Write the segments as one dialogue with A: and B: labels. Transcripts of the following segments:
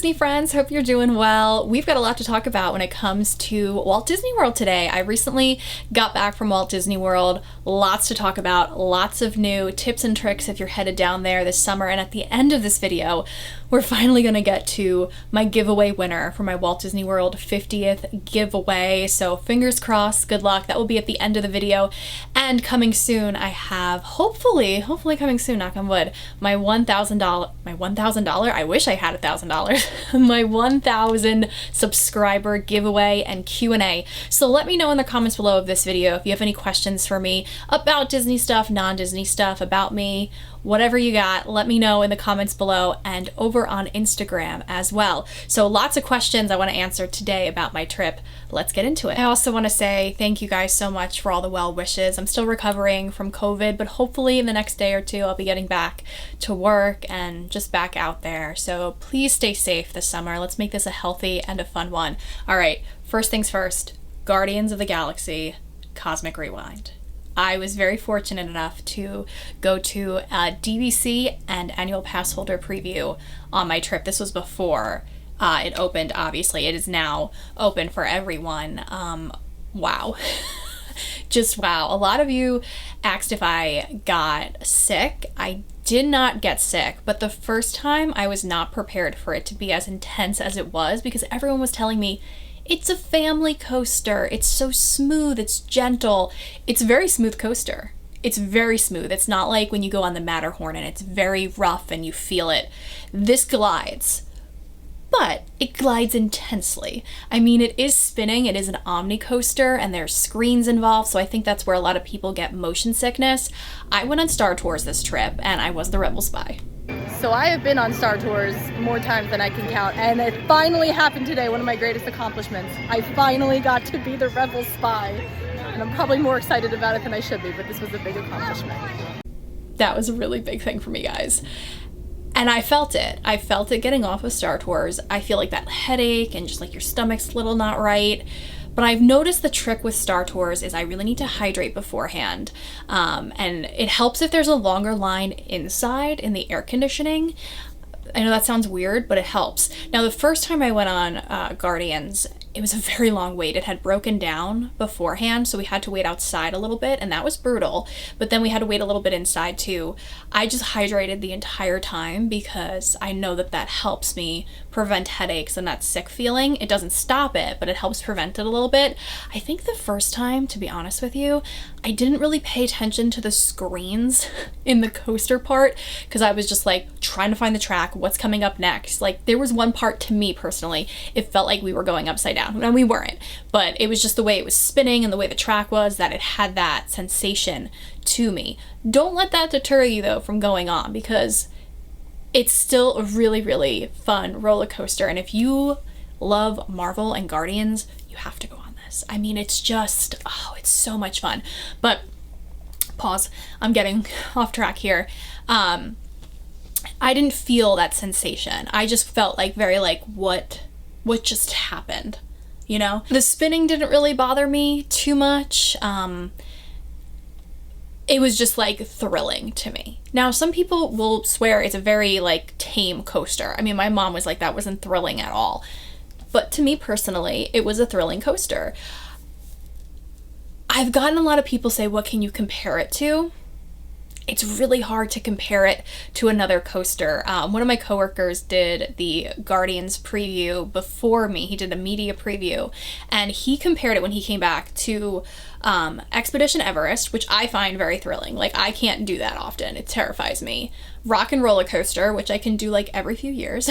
A: Disney friends, hope you're doing well. We've got a lot to talk about when it comes to Walt Disney World today. I recently got back from Walt Disney World. Lots to talk about, lots of new tips and tricks if you're headed down there this summer. And at the end of this video, we're finally gonna get to my giveaway winner for my Walt Disney World 50th giveaway. So fingers crossed, good luck. That will be at the end of the video. And coming soon, I have hopefully coming soon, knock on wood, my $1,000, I wish I had $1,000, my 1,000 subscriber giveaway and Q&A. So let me know in the comments below of this video if you have any questions for me about Disney stuff, non-Disney stuff, about me, whatever you got, let me know in the comments below and over on Instagram as well. So lots of questions I want to answer today about my trip. Let's get into it. I also want to say thank you guys so much for all the well wishes. I'm still recovering from COVID, but hopefully in the next day or two I'll be getting back to work and just back out there. So please stay safe this summer. Let's make this a healthy and a fun one. All right, first things first, Guardians of the Galaxy Cosmic Rewind. I was very fortunate enough to go to a DVC and annual pass holder preview on my trip. This was before it opened, obviously. It is now open for everyone. Wow. Just wow. A lot of you asked if I got sick. I did not get sick, but the first time I was not prepared for it to be as intense as it was because everyone was telling me, it's a family coaster. It's so smooth. It's gentle. It's a very smooth coaster. It's very smooth. It's not like when you go on the Matterhorn and it's very rough and you feel it. This glides, but it glides intensely. I mean, it is spinning. It is an omni coaster and there's screens involved. So I think that's where a lot of people get motion sickness. I went on Star Tours this trip and I was the Rebel Spy.
B: So I have been on Star Tours more times than I can count, and it finally happened today, one of my greatest accomplishments. I finally got to be the Rebel Spy, and I'm probably more excited about it than I should be, but this was a big accomplishment.
A: That was a really big thing for me, guys. And I felt it. I felt it getting off of Star Tours. I feel like that headache and just like your stomach's a little not right. But I've noticed the trick with Star Tours is I really need to hydrate beforehand. And it helps if there's a longer line inside in the air conditioning. I know that sounds weird, but it helps. Now, the first time I went on Guardians, it was a very long wait. It had broken down beforehand, so we had to wait outside a little bit, and that was brutal. But then we had to wait a little bit inside too. I just hydrated the entire time because I know that that helps me prevent headaches and that sick feeling. It doesn't stop it, but it helps prevent it a little bit. I think the first time, to be honest with you, I didn't really pay attention to the screens in the coaster part because I was just like trying to find the track, what's coming up next. Like there was one part to me personally, it felt like we were going upside down. And we weren't, but it was just the way it was spinning and the way the track was that it had that sensation to me. Don't let that deter you though from going on because it's still a really, really fun roller coaster. And if you love Marvel and Guardians, you have to go on this. I mean, it's just, oh, it's so much fun. But pause, I'm getting off track here. I didn't feel that sensation. I just felt like very like, what just happened? You know, the spinning didn't really bother me too much. It was just like thrilling to me. Now, some people will swear it's a very like tame coaster. I mean, my mom was like, that wasn't thrilling at all. But to me personally, it was a thrilling coaster. I've gotten a lot of people say, what can you compare it to? It's really hard to compare it to another coaster. One of my coworkers did the Guardians preview before me. He did a media preview, and he compared it when he came back to Expedition Everest, which I find very thrilling. Like, I can't do that often. It terrifies me. Rock and Roller Coaster, which I can do like every few years.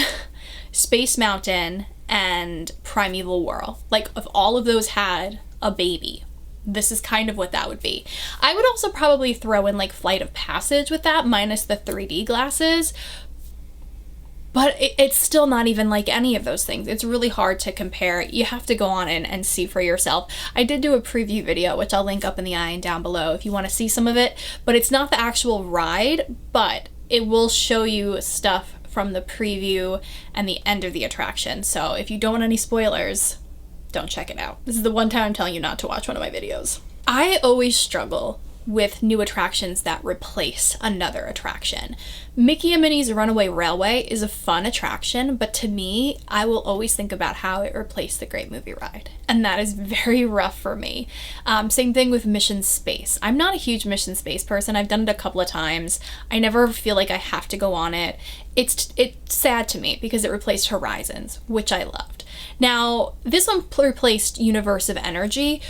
A: Space Mountain, and Primeval Whirl. Like, if all of those had a baby, this is kind of what that would be. I would also probably throw in like Flight of Passage with that, minus the 3D glasses, but it's still not even like any of those things. It's really hard to compare. You have to go on and see for yourself. I did do a preview video, which I'll link up in the eye and down below if you want to see some of it, but it's not the actual ride, but it will show you stuff from the preview and the end of the attraction. So if you don't want any spoilers, don't check it out. This is the one time I'm telling you not to watch one of my videos. I always struggle with new attractions that replace another attraction. Mickey and Minnie's Runaway Railway is a fun attraction, but to me, I will always think about how it replaced the Great Movie Ride. And that is very rough for me. Same thing with Mission Space. I'm not a huge Mission Space person. I've done it a couple of times. I never feel like I have to go on it. It's sad to me because it replaced Horizons, which I loved. Now, this one replaced Universe of Energy,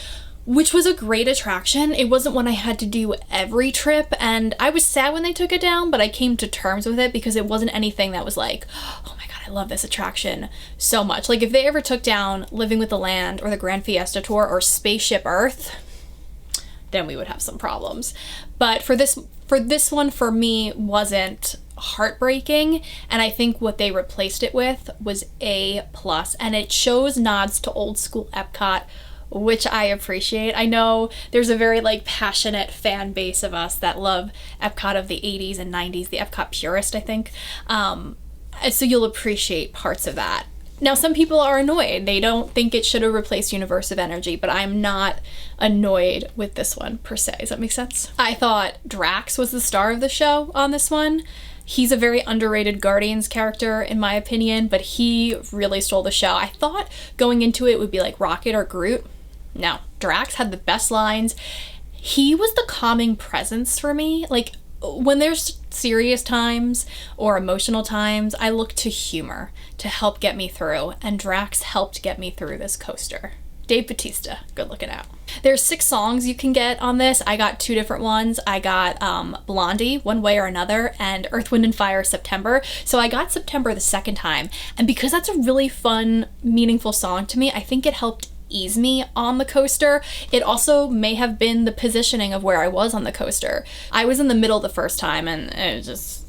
A: which was a great attraction. It wasn't one I had to do every trip, and I was sad when they took it down, but I came to terms with it because it wasn't anything that was like, oh my god, I love this attraction so much. Like, if they ever took down Living with the Land or the Grand Fiesta Tour or Spaceship Earth, then we would have some problems. But for this one, for me, wasn't heartbreaking, and I think what they replaced it with was A+, and it shows nods to old school Epcot, which I appreciate. I know there's a very passionate fan base of us that love Epcot of the 80s and 90s, the Epcot purist, I think. So you'll appreciate parts of that. Now, some people are annoyed. They don't think it should have replaced Universe of Energy, but I'm not annoyed with this one per se. Does that make sense? I thought Drax was the star of the show on this one. He's a very underrated Guardians character, in my opinion, but he really stole the show. I thought going into it would be like Rocket or Groot. No, Drax had the best lines. He was the calming presence for me. Like, when there's serious times or emotional times, I look to humor to help get me through, and Drax helped get me through this coaster. Dave Bautista, good looking out. There's 6 songs you can get on this. I got 2 different ones. I got Blondie, One Way or Another, and Earth, Wind & Fire, September. So I got September the second time, and because that's a really fun, meaningful song to me, I think it helped ease me on the coaster. It also may have been the positioning of where I was on the coaster. I was in the middle the first time, and it just...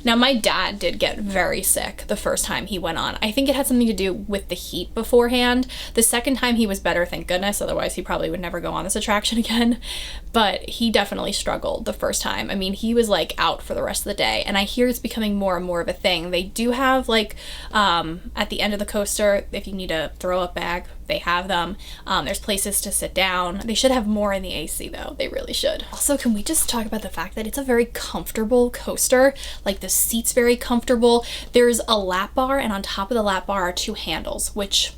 A: Now, my dad did get very sick the first time he went on. I think it had something to do with the heat beforehand. The second time he was better, thank goodness, otherwise he probably would never go on this attraction again. But he definitely struggled the first time. I mean, he was out for the rest of the day, and I hear it's becoming more and more of a thing. They do have at the end of the coaster, if you need a throw up bag, they have them. There's places to sit down. They should have more in the AC though. They really should. Also, can we just talk about the fact that it's a very comfortable coaster? Like, the seat's very comfortable. There's a lap bar, and on top of the lap bar are 2 handles, which,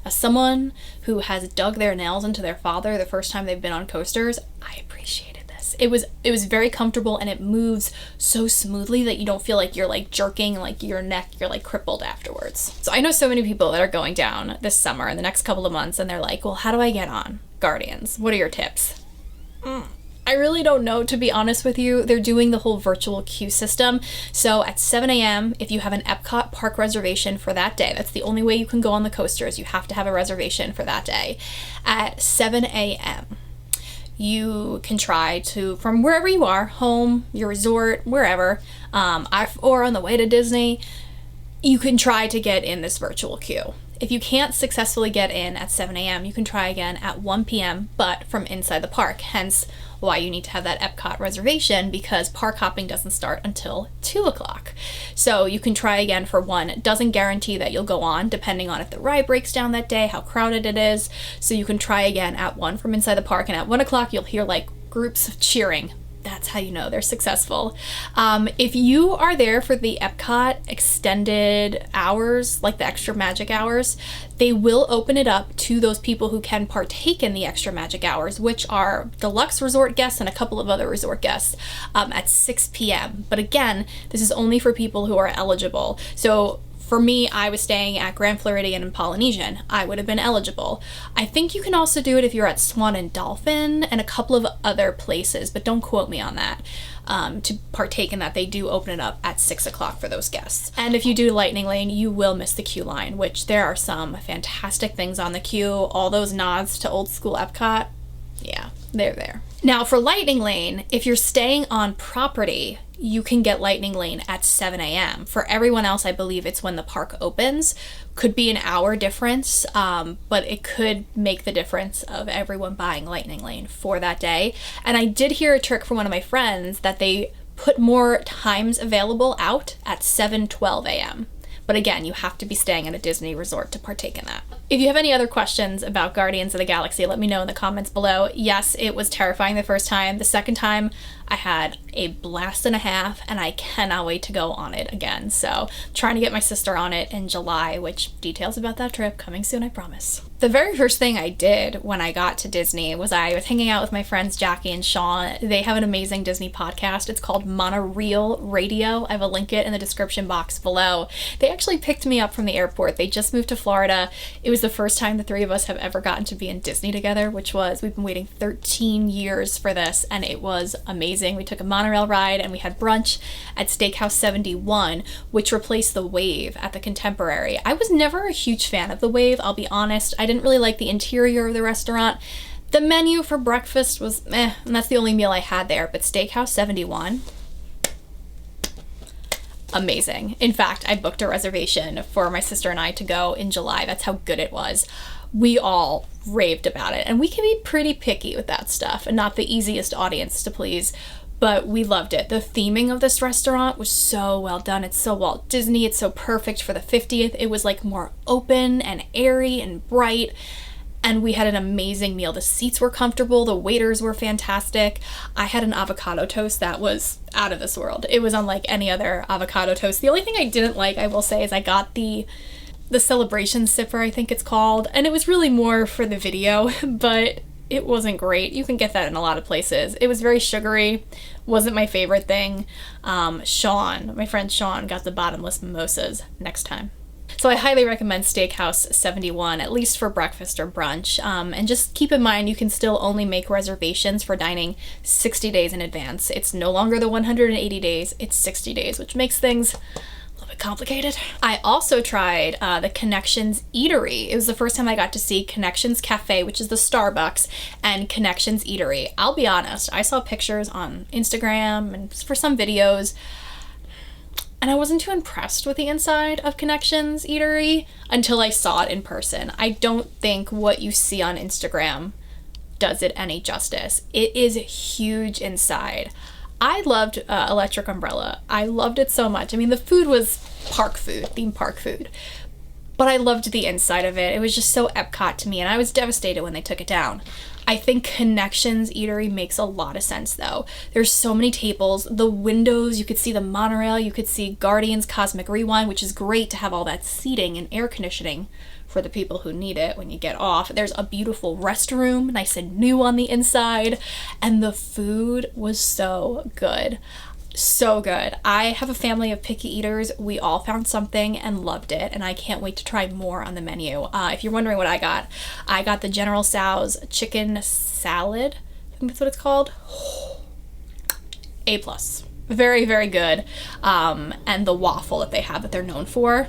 A: as someone who has dug their nails into their father the first time they've been on coasters, I appreciated this. It was very comfortable, and it moves so smoothly that you don't feel like you're jerking your neck, you're crippled afterwards. So I know so many people that are going down this summer in the next couple of months, and they're like, well, how do I get on Guardians? What are your tips? I really don't know, to be honest with you. They're doing the whole virtual queue system. So at 7 a.m., if you have an Epcot park reservation for that day, that's the only way you can go on the coasters. You have to have a reservation for that day. At 7 a.m., you can try to, from wherever you are, home, your resort, wherever, or on the way to Disney, you can try to get in this virtual queue. If you can't successfully get in at 7 a.m., you can try again at 1 p.m., but from inside the park, hence why you need to have that Epcot reservation, because park hopping doesn't start until 2 o'clock. So you can try again for 1. It doesn't guarantee that you'll go on, depending on if the ride breaks down that day, how crowded it is. So you can try again at 1 from inside the park, and at 1 o'clock you'll hear groups of cheering. That's how you know they're successful. If you are there for the Epcot extended hours, like the extra magic hours, they will open it up to those people who can partake in the extra magic hours, which are deluxe resort guests and a couple of other resort guests, at 6 p.m. But again, this is only for people who are eligible. So for me, I was staying at Grand Floridian and Polynesian. I would have been eligible. I think you can also do it if you're at Swan and Dolphin and a couple of other places, but don't quote me on that. To partake in that, they do open it up at 6 o'clock for those guests. And if you do Lightning Lane, you will miss the queue line, which there are some fantastic things on the queue. All those nods to old school Epcot, yeah, they're there. Now for Lightning Lane, if you're staying on property, you can get Lightning Lane at 7 a.m. For everyone else, I believe it's when the park opens. Could be an hour difference, but it could make the difference of everyone buying Lightning Lane for that day. And I did hear a trick from one of my friends that they put more times available out at 7:12 a.m. But again, you have to be staying at a Disney resort to partake in that. If you have any other questions about Guardians of the Galaxy, let me know in the comments below. Yes, it was terrifying the first time. The second time, I had a blast and a half, and I cannot wait to go on it again. So, trying to get my sister on it in July, which details about that trip coming soon, I promise. The very first thing I did when I got to Disney was I was hanging out with my friends Jackie and Sean. They have an amazing Disney podcast. It's called Monorail Radio. I will link it in the description box below. They actually picked me up from the airport. They just moved to Florida. It was the first time the three of us have ever gotten to be in Disney together, which was, we've been waiting 13 years for this, and it was amazing. We took a monorail ride and we had brunch at Steakhouse 71, which replaced the Wave at the Contemporary. I was never a huge fan of the Wave, I'll be honest. I didn't really like the interior of the restaurant. The menu for breakfast was meh, and that's the only meal I had there, but Steakhouse 71, amazing. In fact, I booked a reservation for my sister and I to go in July. That's how good it was. We all raved about it, and we can be pretty picky with that stuff and not the easiest audience to please, but we loved it. The theming of this restaurant was so well done. It's so Walt Disney. It's so perfect for the 50th. It was like more open and airy and bright, and we had an amazing meal. The seats were comfortable. The waiters were fantastic. I had an avocado toast that was out of this world. It was unlike any other avocado toast. The only thing I didn't like, I will say, is I got the celebration sipper, I think it's called, and it was really more for the video, but it wasn't great. You can get that in a lot of places. It was very sugary, wasn't my favorite thing. Sean, my friend Sean, got the bottomless mimosas next time. So I highly recommend Steakhouse 71, at least for breakfast or brunch. And just keep in mind, you can still only make reservations for dining 60 days in advance. It's no longer the 180 days, it's 60 days, which makes things complicated. I also tried the Connections Eatery. It was the first time I got to see Connections Cafe, which is the Starbucks, and Connections Eatery. I'll be honest, I saw pictures on Instagram and for some videos, and I wasn't too impressed with the inside of Connections Eatery until I saw it in person. I don't think what you see on Instagram does it any justice. It is huge inside. I loved Electric Umbrella. I loved it so much. I mean, the food was park food, theme park food, but I loved the inside of it. It was just so Epcot to me, and I was devastated when they took it down. I think Connections Eatery makes a lot of sense, though. There's so many tables, the windows, you could see the monorail, you could see Guardians Cosmic Rewind, which is great to have all that seating and air conditioning for the people who need it when you get off. There's a beautiful restroom, nice and new on the inside, and the food was so good. So good. I have a family of picky eaters. We all found something and loved it, and I can't wait to try more on the menu. If you're wondering what I got the General Tso's chicken salad. I think that's what it's called. A+. Very, very good. And the waffle that they have that they're known for,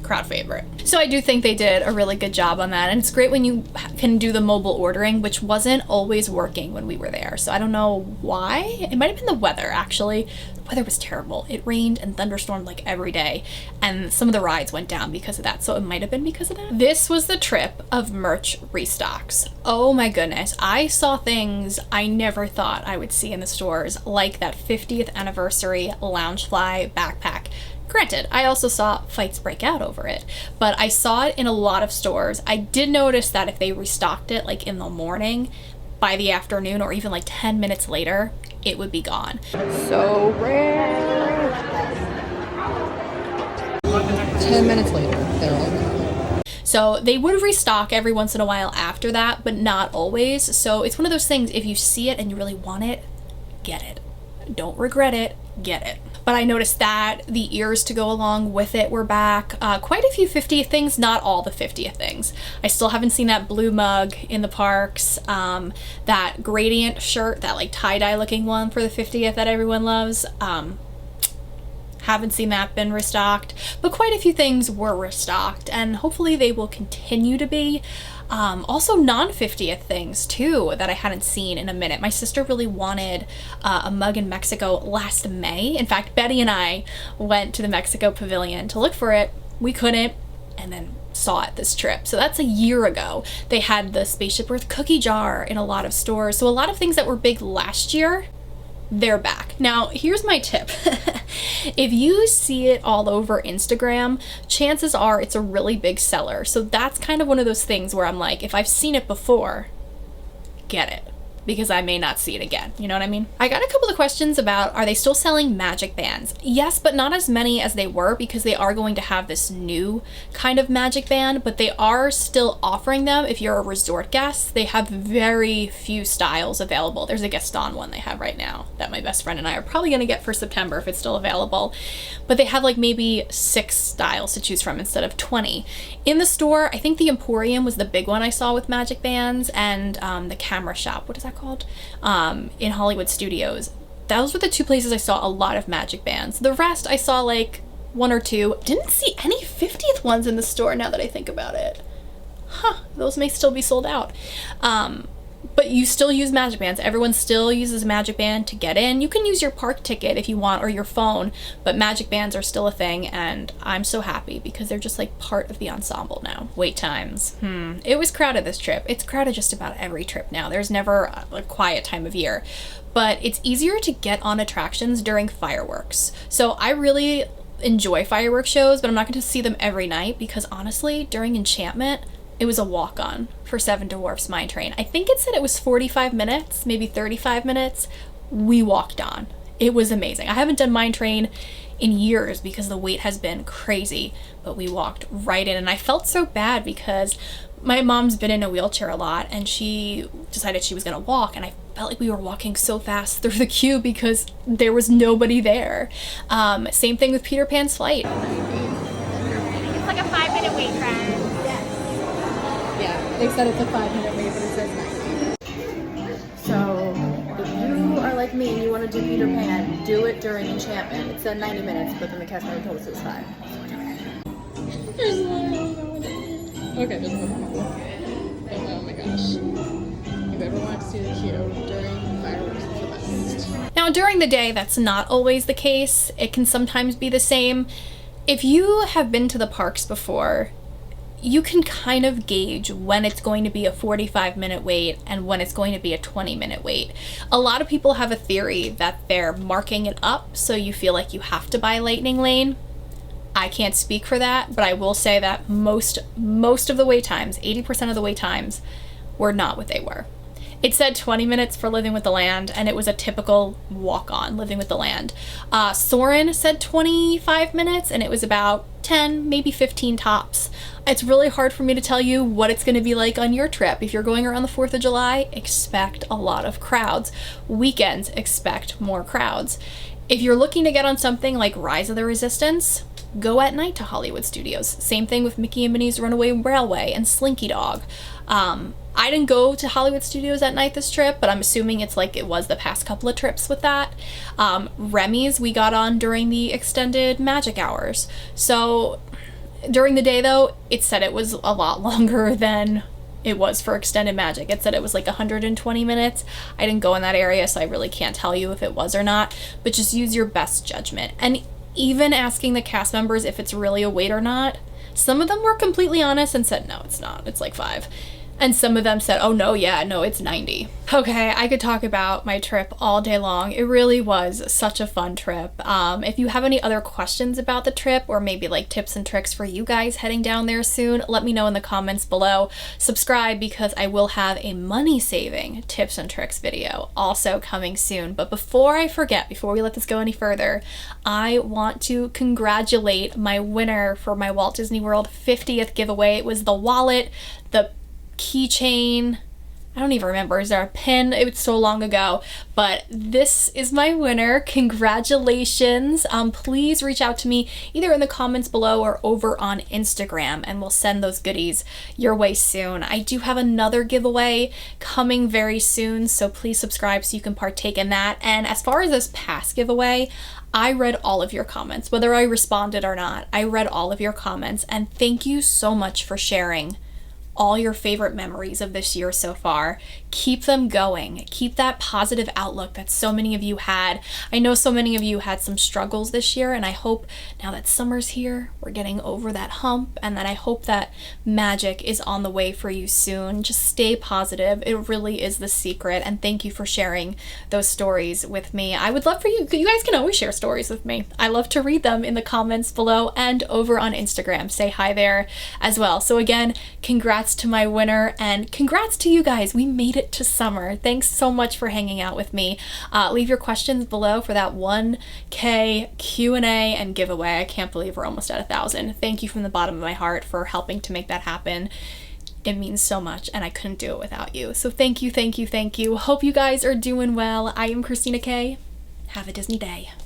A: crowd favorite. So I do think they did a really good job on that, and it's great when you can do the mobile ordering, which wasn't always working when we were there. So I don't know why. It might have been the weather, actually. The weather was terrible. It rained and thunderstormed like every day, and some of the rides went down because of that, so it might have been because of that. This was the trip of merch restocks. Oh my goodness. I saw things I never thought I would see in the stores, like that 50th anniversary Loungefly backpack. Granted, I also saw fights break out over it, but I saw it in a lot of stores. I did notice that if they restocked it like in the morning, by the afternoon or even like 10 minutes later, it would be gone. So rare.
B: 10 minutes later, they're all gone.
A: So they would restock every once in a while after that, but not always. So it's one of those things, if you see it and you really want it, get it. Don't regret it, get it. But I noticed that the ears to go along with it were back. Quite a few 50th things, not all the 50th things. I still haven't seen that blue mug in the parks, that gradient shirt, that like tie-dye looking one for the 50th that everyone loves. Haven't seen that been restocked, but quite a few things were restocked, and hopefully they will continue to be. Also non-50th things too that I hadn't seen in a minute. My sister really wanted a mug in Mexico last May. In fact, Betty and I went to the Mexico Pavilion to look for it. We couldn't, and then saw it this trip. So that's a year ago. They had the Spaceship Earth cookie jar in a lot of stores. So a lot of things that were big last year, they're back. Now, here's my tip. If you see it all over Instagram, chances are it's a really big seller. So that's kind of one of those things where I'm like, if I've seen it before, get it, because I may not see it again. You know what I mean? I got a couple of questions about, are they still selling magic bands? Yes, but not as many as they were, because they are going to have this new kind of magic band, but they are still offering them. If you're a resort guest, they have very few styles available. There's a Gaston one they have right now that my best friend and I are probably going to get for September if it's still available. But they have like maybe 6 styles to choose from instead of 20. In the store, I think the Emporium was the big one I saw with magic bands, and the Camera Shop, what is that called? In Hollywood Studios. Those were the 2 places I saw a lot of magic bands. The rest I saw like 1 or 2. Didn't see any 50th ones in the store now that I think about it. Those may still be sold out. But you still use magic bands. Everyone still uses a magic band to get in. You can use your park ticket if you want, or your phone, but magic bands are still a thing, and I'm so happy because they're just like part of the ensemble now. Wait times. It was crowded this trip. It's crowded just about every trip now. There's never a quiet time of year. But it's easier to get on attractions during fireworks. So I really enjoy fireworks shows, but I'm not going to see them every night because honestly, during Enchantment, it was a walk-on for Seven Dwarfs Mine Train. I think it said it was 45 minutes, maybe 35 minutes. We walked on. It was amazing. I haven't done Mine Train in years because the wait has been crazy, but we walked right in, and I felt so bad because my mom's been in a wheelchair a lot, and she decided she was gonna walk, and I felt like we were walking so fast through the queue because there was nobody there. Same thing with Peter Pan's flight.
C: It's like a 5-minute wait, friend.
B: Yeah, they said it's a 5-minute wait, but it says 90. So, if you are like me and you want to do Peter Pan, do it during Enchantment. It said 90 minutes, but then the cast member told us it was 5. There's literally no one in here. Okay, there's one more. Oh my gosh. If you ever want to see the queue during fireworks, it's the best.
A: Now, during the day, that's not always the case. It can sometimes be the same. If you have been to the parks before, you can kind of gauge when it's going to be a 45-minute wait and when it's going to be a 20-minute wait. A lot of people have a theory that they're marking it up so you feel like you have to buy Lightning Lane. I can't speak for that, but I will say that most of the wait times, 80% of the wait times, were not what they were. It said 20 minutes for Living with the Land, and it was a typical walk-on Living with the Land. Soarin' said 25 minutes, and it was about 10, maybe 15 tops. It's really hard for me to tell you what it's going to be like on your trip. If you're going around the 4th of July, expect a lot of crowds. Weekends, expect more crowds. If you're looking to get on something like Rise of the Resistance, go at night to Hollywood Studios. Same thing with Mickey and Minnie's Runaway Railway and Slinky Dog. I didn't go to Hollywood Studios at night this trip, but I'm assuming it's like it was the past couple of trips with that. Remy's we got on during the extended magic hours. So during the day though, it said it was a lot longer than it was for extended magic. It said it was like 120 minutes. I didn't go in that area, so I really can't tell you if it was or not, but just use your best judgment. And even asking the cast members if it's really a wait or not, some of them were completely honest and said, no, it's not. It's like 5. And some of them said, oh no, yeah, no, it's 90. Okay, I could talk about my trip all day long. It really was such a fun trip. If you have any other questions about the trip, or maybe like tips and tricks for you guys heading down there soon, let me know in the comments below. Subscribe because I will have a money-saving tips and tricks video also coming soon. But before I forget, before we let this go any further, I want to congratulate my winner for my Walt Disney World 50th giveaway. It was the wallet, the keychain, I don't even remember, is there a pin? It was so long ago, but this is my winner. Congratulations. Please reach out to me either in the comments below or over on Instagram, and we'll send those goodies your way soon. I do have another giveaway coming very soon, so please subscribe so you can partake in that. And as far as this past giveaway, I read all of your comments, whether I responded or not. I read all of your comments, and thank you so much for sharing all your favorite memories of this year so far. keep them going. Keep that positive outlook that so many of you had. I know so many of you had some struggles this year, and I hope now that summer's here, we're getting over that hump, and that I hope that magic is on the way for you soon. Just stay positive. It really is the secret, and thank you for sharing those stories with me. I would love for you guys can always share stories with me. I love to read them in the comments below and over on Instagram. Say hi there as well. So again, congrats to my winner, and congrats to you guys. We made it to summer. Thanks so much for hanging out with me. Leave your questions below for that 1K Q&A and giveaway. I can't believe we're almost at 1,000. Thank you from the bottom of my heart for helping to make that happen. It means so much, and I couldn't do it without you. So thank you, thank you, thank you. Hope you guys are doing well. I am Christina K. Have a Disney day.